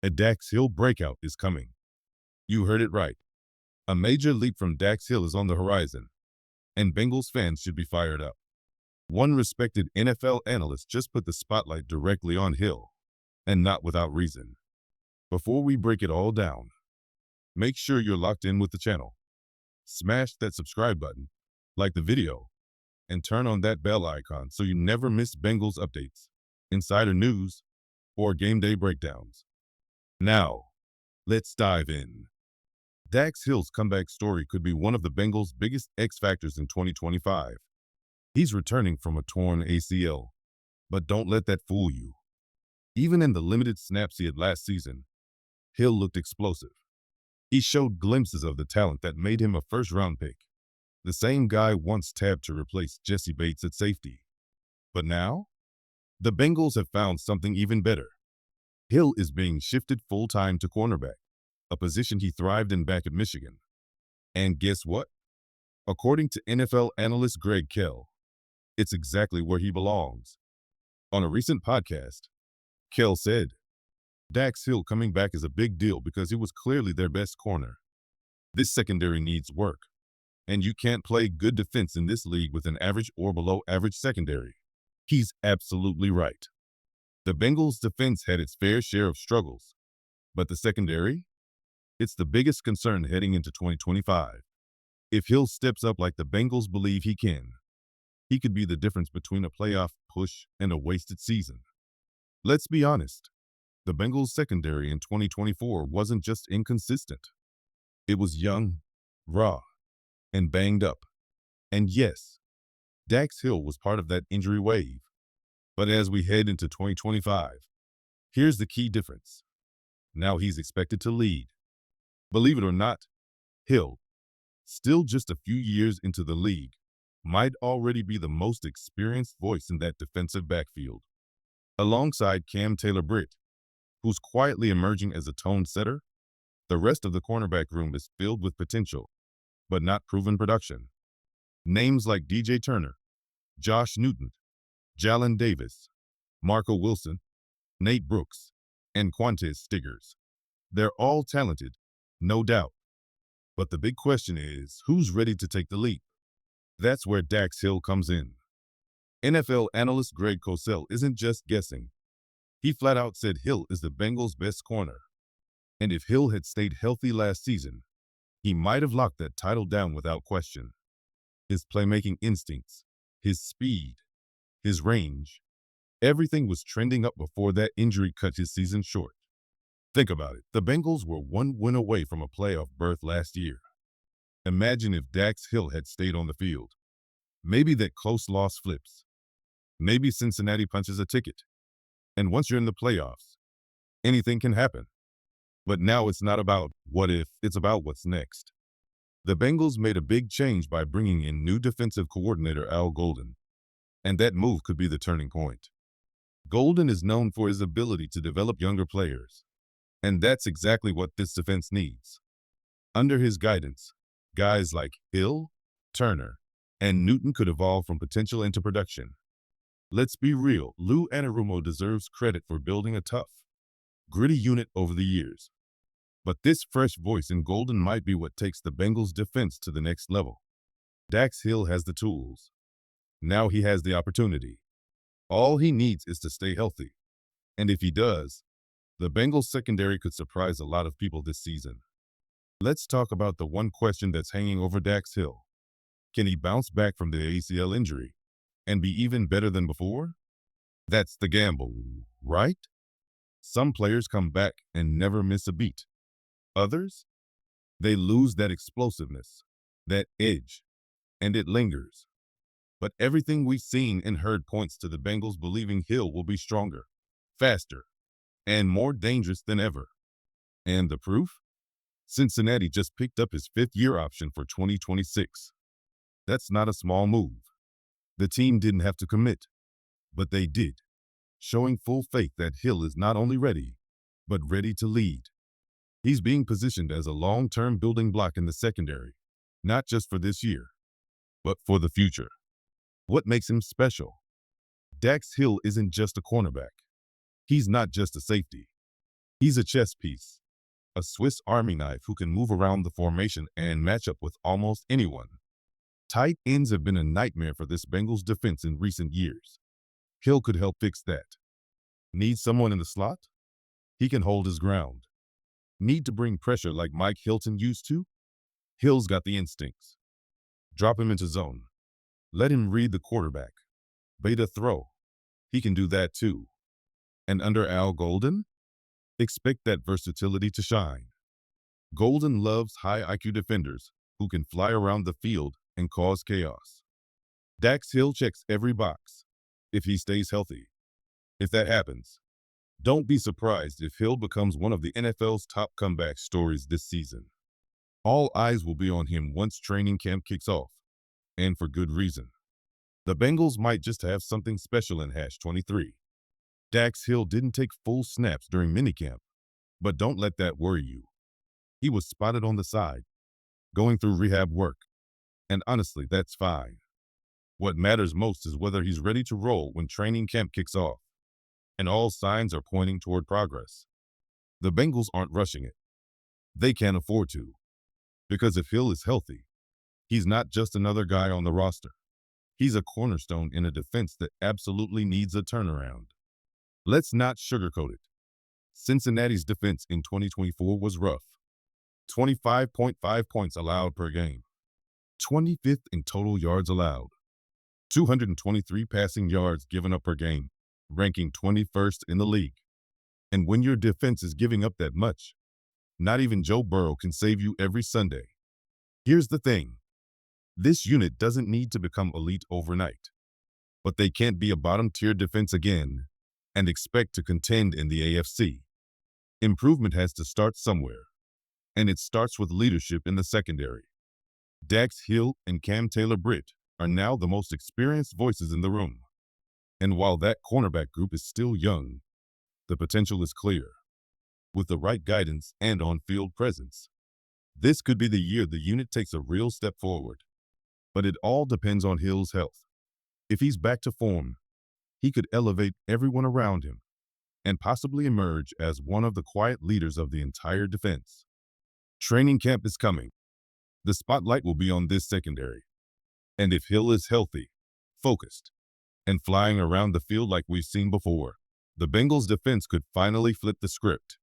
A Dax Hill breakout is coming. You heard it right. A major leap from Dax Hill is on the horizon, and Bengals fans should be fired up. One respected NFL analyst just put the spotlight directly on Hill, and not without reason. Before we break it all down, make sure you're locked in with the channel. Smash that subscribe button, like the video, and turn on that bell icon so you never miss Bengals updates, insider news, or game day breakdowns. Now, let's dive in. Dax Hill's comeback story could be one of the Bengals' biggest X factors in 2025. He's returning from a torn ACL, but don't let that fool you. Even in the limited snaps he had last season, Hill looked explosive. He showed glimpses of the talent that made him a first-round pick, the same guy once tabbed to replace Jesse Bates at safety. But now, the Bengals have found something even better. Hill is being shifted full-time to cornerback, a position he thrived in back at Michigan. And guess what? According to NFL analyst Greg Kell, it's exactly where he belongs. On a recent podcast, Kell said, Dax Hill coming back is a big deal because he was clearly their best corner. This secondary needs work, and you can't play good defense in this league with an average or below average secondary. He's absolutely right. The Bengals' defense had its fair share of struggles, but the secondary? It's the biggest concern heading into 2025. If Hill steps up like the Bengals believe he can, he could be the difference between a playoff push and a wasted season. Let's be honest, the Bengals' secondary in 2024 wasn't just inconsistent. It was young, raw, and banged up. And yes, Dax Hill was part of that injury wave. But as we head into 2025, here's the key difference. Now he's expected to lead. Believe it or not, Hill, still just a few years into the league, might already be the most experienced voice in that defensive backfield. Alongside Taylor-Britt, who's quietly emerging as a tone setter, the rest of the cornerback room is filled with potential, but not proven production. Names like DJ Turner, Josh Newton, Jalen Davis, Marco Wilson, Nate Brooks, and Quantez Stiggers. They're all talented, no doubt. But the big question is, who's ready to take the leap? That's where Dax Hill comes in. NFL analyst Greg Cosell isn't just guessing. He flat out said Hill is the Bengals' best corner. And if Hill had stayed healthy last season, he might have locked that title down without question. His playmaking instincts, his speed, his range, everything was trending up before that injury cut his season short. Think about it. The Bengals were one win away from a playoff berth last year. Imagine if Dax Hill had stayed on the field. Maybe that close loss flips. Maybe Cincinnati punches a ticket. And once you're in the playoffs, anything can happen. But now it's not about what if, it's about what's next. The Bengals made a big change by bringing in new defensive coordinator Al Golden. And that move could be the turning point. Golden is known for his ability to develop younger players. And that's exactly what this defense needs. Under his guidance, guys like Hill, Turner, and Newton could evolve from potential into production. Let's be real, Lou Anarumo deserves credit for building a tough, gritty unit over the years. But this fresh voice in Golden might be what takes the Bengals' defense to the next level. Dax Hill has the tools. Now he has the opportunity. All he needs is to stay healthy. And if he does, the Bengals' secondary could surprise a lot of people this season. Let's talk about the one question that's hanging over Dax Hill. Can he bounce back from the ACL injury and be even better than before? That's the gamble, right? Some players come back and never miss a beat. Others, they lose that explosiveness, that edge, and it lingers. But everything we've seen and heard points to the Bengals believing Hill will be stronger, faster, and more dangerous than ever. And the proof? Cincinnati just picked up his fifth-year option for 2026. That's not a small move. The team didn't have to commit, but they did, showing full faith that Hill is not only ready, but ready to lead. He's being positioned as a long-term building block in the secondary, not just for this year, but for the future. What makes him special? Dax Hill isn't just a cornerback. He's not just a safety. He's a chess piece, a Swiss Army knife who can move around the formation and match up with almost anyone. Tight ends have been a nightmare for this Bengals defense in recent years. Hill could help fix that. Need someone in the slot? He can hold his ground. Need to bring pressure like Mike Hilton used to? Hill's got the instincts. Drop him into zone. Let him read the quarterback. Beta throw. He can do that too. And under Al Golden? Expect that versatility to shine. Golden loves high IQ defenders who can fly around the field and cause chaos. Dax Hill checks every box if he stays healthy. If that happens, don't be surprised if Hill becomes one of the NFL's top comeback stories this season. All eyes will be on him once training camp kicks off, and for good reason. The Bengals might just have something special in #23. Dax Hill didn't take full snaps during minicamp, but don't let that worry you. He was spotted on the side, going through rehab work, and honestly, that's fine. What matters most is whether he's ready to roll when training camp kicks off, and all signs are pointing toward progress. The Bengals aren't rushing it. They can't afford to, because if Hill is healthy, he's not just another guy on the roster. He's a cornerstone in a defense that absolutely needs a turnaround. Let's not sugarcoat it. Cincinnati's defense in 2024 was rough. 25.5 points allowed per game. 25th in total yards allowed. 223 passing yards given up per game, ranking 21st in the league. And when your defense is giving up that much, not even Joe Burrow can save you every Sunday. Here's the thing. This unit doesn't need to become elite overnight, but they can't be a bottom-tier defense again and expect to contend in the AFC. Improvement has to start somewhere, and it starts with leadership in the secondary. Dax Hill and Taylor-Britt are now the most experienced voices in the room. And while that cornerback group is still young, the potential is clear. With the right guidance and on-field presence, this could be the year the unit takes a real step forward. But it all depends on Hill's health. If he's back to form, he could elevate everyone around him and possibly emerge as one of the quiet leaders of the entire defense. Training camp is coming. The spotlight will be on this secondary. And if Hill is healthy, focused, and flying around the field like we've seen before, the Bengals defense could finally flip the script.